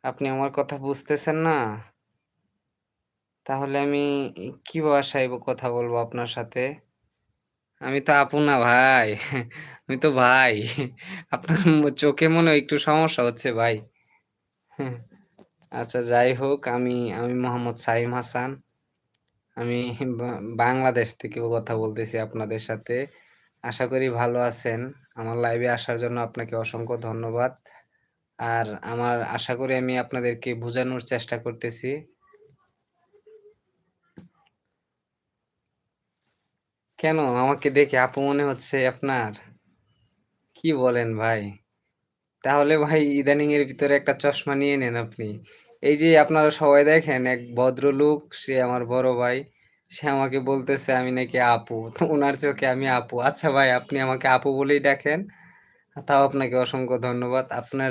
আপনি আমার কথা বুঝতেছেন না? তাহলে আমি কি ভাষায় কথা বলবো আপনার সাথে? আমি তো আপু না ভাই। আমি তো ভাই। আপনার চোখে মনে হয় একটু সমস্যা হচ্ছে ভাই। আচ্ছা যাই হোক আমি মোহাম্মদ সাইম হাসান। আমি বা বাংলাদেশ থেকে কথা বলতেছি আপনাদের সাথে। আশা করি ভালো আছেন। আমার লাইভে আসার জন্য আপনাকে অসংখ্য ধন্যবাদ। আর আমার আশা করি আমি আপনাদেরকে বুঝানোর চেষ্টা করতেছি। কেন আমাকে দেখে আপু মনে হচ্ছে আপনার? কি বলেন ভাই? তাহলে ভাই ইদানিং এর ভিতরে একটা চশমা নিয়ে নেন আপনি। এই যে আপনারা সবাই দেখেন এক ভদ্রলোক সে আমার বড় ভাই। সে আমাকে বলতেছে আমি নাকি আপু। তো উনার চোখে আমি আপু। আচ্ছা ভাই আপনি আমাকে আপু বলেই ডাকেন। তাও আপনাকে অসংখ্য ধন্যবাদ। আপনার